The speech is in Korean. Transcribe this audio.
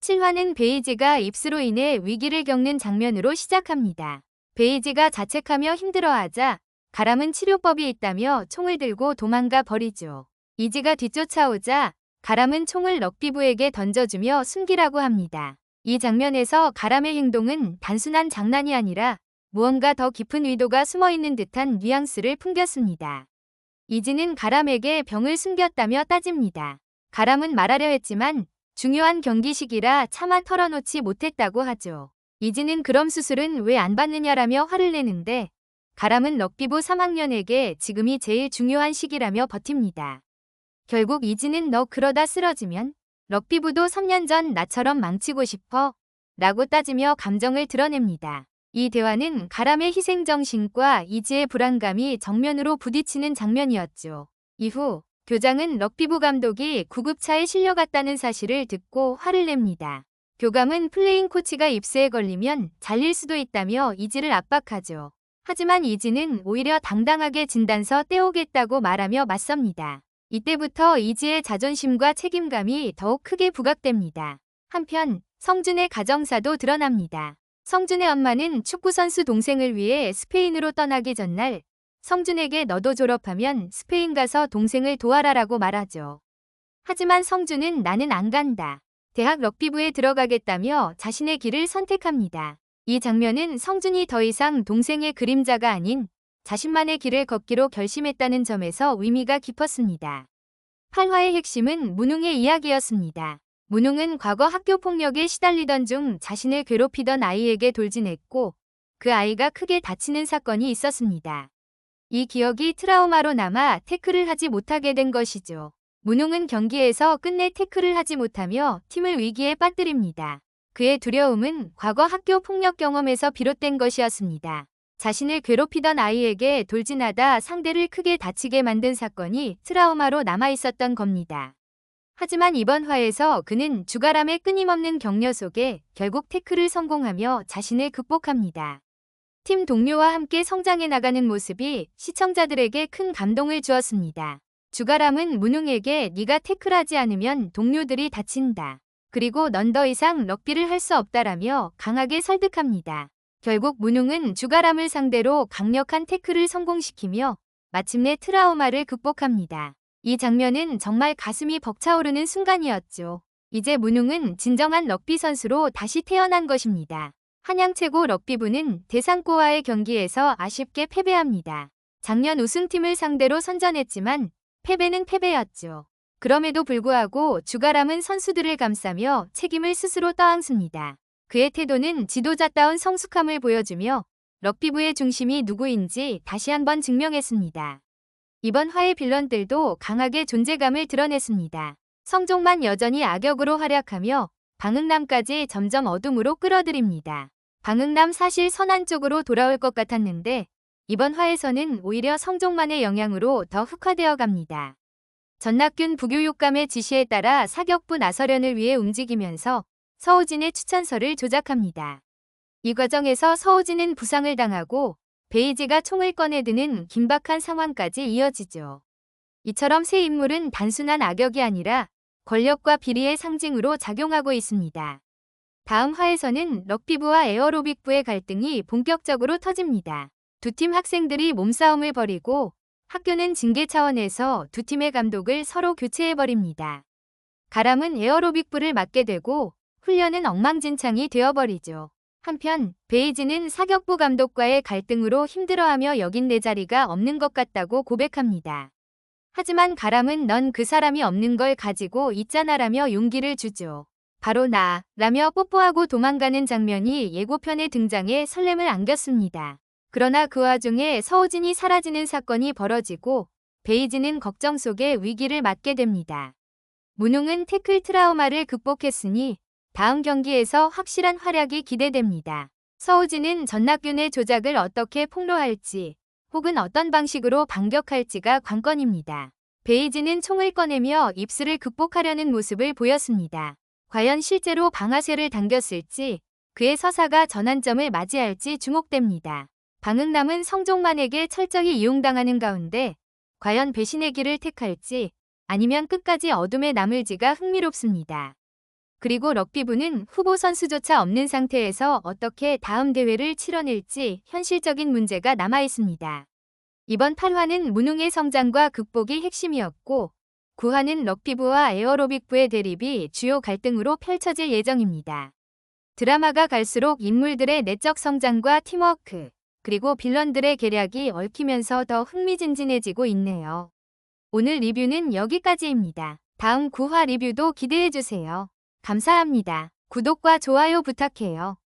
7화는 베이지가 입수로 인해 위기를 겪는 장면으로 시작합니다. 베이지가 자책하며 힘들어하자 가람은 치료법이 있다며 총을 들고 도망가 버리죠. 이지가 뒤쫓아오자 가람은 총을 럭비부에게 던져주며 숨기라고 합니다. 이 장면에서 가람의 행동은 단순한 장난이 아니라 무언가 더 깊은 의도가 숨어있는 듯한 뉘앙스를 풍겼습니다. 이지는 가람에게 병을 숨겼다며 따집니다. 가람은 말하려 했지만 중요한 경기식이라 차마 털어놓지 못했다고 하죠. 이지는 그럼 수술은 왜 안 받느냐라며 화를 내는데 가람은 럭비부 3학년에게 지금이 제일 중요한 시기라며 버팁니다. 결국 이지는 너 그러다 쓰러지면 럭비부도 3년 전 나처럼 망치고 싶어? 라고 따지며 감정을 드러냅니다. 이 대화는 가람의 희생정신과 이지의 불안감이 정면으로 부딪히는 장면이었죠. 이후 교장은 럭비부 감독이 구급차에 실려갔다는 사실을 듣고 화를 냅니다. 교감은 플레잉 코치가 입수에 걸리면 잘릴 수도 있다며 이지를 압박하죠. 하지만 이지는 오히려 당당하게 진단서 떼오겠다고 말하며 맞섭니다. 이때부터 이지의 자존심과 책임감이 더욱 크게 부각됩니다. 한편 성준의 가정사도 드러납니다. 성준의 엄마는 축구선수 동생을 위해 스페인으로 떠나기 전날 성준에게 너도 졸업하면 스페인 가서 동생을 도와라라고 말하죠. 하지만 성준은 나는 안 간다. 대학 럭비부에 들어가겠다며 자신의 길을 선택합니다. 이 장면은 성준이 더 이상 동생의 그림자가 아닌 자신만의 길을 걷기로 결심했다는 점에서 의미가 깊었습니다. 8화의 핵심은 문웅의 이야기였습니다. 문웅은 과거 학교 폭력에 시달리던 중 자신을 괴롭히던 아이에게 돌진했고 그 아이가 크게 다치는 사건이 있었습니다. 이 기억이 트라우마로 남아 태클을 하지 못하게 된 것이죠. 문웅은 경기에서 끝내 태클을 하지 못하며 팀을 위기에 빠뜨립니다. 그의 두려움은 과거 학교 폭력 경험에서 비롯된 것이었습니다. 자신을 괴롭히던 아이에게 돌진하다 상대를 크게 다치게 만든 사건이 트라우마로 남아있었던 겁니다. 하지만 이번 화에서 그는 주가람의 끊임없는 격려 속에 결국 태클을 성공하며 자신을 극복합니다. 팀 동료와 함께 성장해 나가는 모습이 시청자들에게 큰 감동을 주었습니다. 주가람은 문웅에게 네가 태클하지 않으면 동료들이 다친다. 그리고 넌 더 이상 럭비를 할 수 없다라며 강하게 설득합니다. 결국 문웅은 주가람을 상대로 강력한 태클을 성공시키며 마침내 트라우마를 극복합니다. 이 장면은 정말 가슴이 벅차오르는 순간이었죠. 이제 문웅은 진정한 럭비 선수로 다시 태어난 것입니다. 한양 최고 럭비부는 대상고와의 경기에서 아쉽게 패배합니다. 작년 우승팀을 상대로 선전했지만 패배는 패배였죠. 그럼에도 불구하고 주가람은 선수들을 감싸며 책임을 스스로 떠안습니다. 그의 태도는 지도자다운 성숙함을 보여주며 럭비부의 중심이 누구인지 다시 한번 증명했습니다. 이번 화의 빌런들도 강하게 존재감을 드러냈습니다. 성종만 여전히 악역으로 활약하며 방응남까지 점점 어둠으로 끌어들입니다. 방응남 사실 선한 쪽으로 돌아올 것 같았는데 이번 화에서는 오히려 성종만의 영향으로 더 흑화되어 갑니다. 전낙균 부교육감의 지시에 따라 사격부 나설현을 위해 움직이면서 서우진의 추천서를 조작합니다. 이 과정에서 서우진은 부상을 당하고 베이지가 총을 꺼내드는 긴박한 상황까지 이어지죠. 이처럼 새 인물은 단순한 악역이 아니라 권력과 비리의 상징으로 작용하고 있습니다. 다음 화에서는 럭비부와 에어로빅부의 갈등이 본격적으로 터집니다. 두 팀 학생들이 몸싸움을 벌이고 학교는 징계 차원에서 두 팀의 감독을 서로 교체해버립니다. 가람은 에어로빅부를 맡게 되고 훈련은 엉망진창이 되어버리죠. 한편 베이지는 사격부 감독과의 갈등으로 힘들어하며 여긴 내 자리가 없는 것 같다고 고백합니다. 하지만 가람은 넌 그 사람이 없는 걸 가지고 있잖아라며 용기를 주죠. 바로 나 라며 뽀뽀하고 도망가는 장면이 예고편에 등장해 설렘을 안겼습니다. 그러나 그 와중에 서우진이 사라지는 사건이 벌어지고 베이지는 걱정 속에 위기를 맞게 됩니다. 문웅은 태클 트라우마를 극복했으니 다음 경기에서 확실한 활약이 기대됩니다. 서우진은 전낙균의 조작을 어떻게 폭로할지 혹은 어떤 방식으로 반격할지가 관건입니다. 베이지는 총을 꺼내며 입술을 극복하려는 모습을 보였습니다. 과연 실제로 방아쇠를 당겼을지 그의 서사가 전환점을 맞이할지 주목됩니다. 방응남은 성종만에게 철저히 이용당하는 가운데 과연 배신의 길을 택할지 아니면 끝까지 어둠에 남을지가 흥미롭습니다. 그리고 럭비부는 후보 선수조차 없는 상태에서 어떻게 다음 대회를 치러낼지 현실적인 문제가 남아 있습니다. 이번 8화는 무능의 성장과 극복이 핵심이었고 9화는 럭비부와 에어로빅부의 대립이 주요 갈등으로 펼쳐질 예정입니다. 드라마가 갈수록 인물들의 내적 성장과 팀워크, 그리고 빌런들의 계략이 얽히면서 더 흥미진진해지고 있네요. 오늘 리뷰는 여기까지입니다. 다음 9화 리뷰도 기대해주세요. 감사합니다. 구독과 좋아요 부탁해요.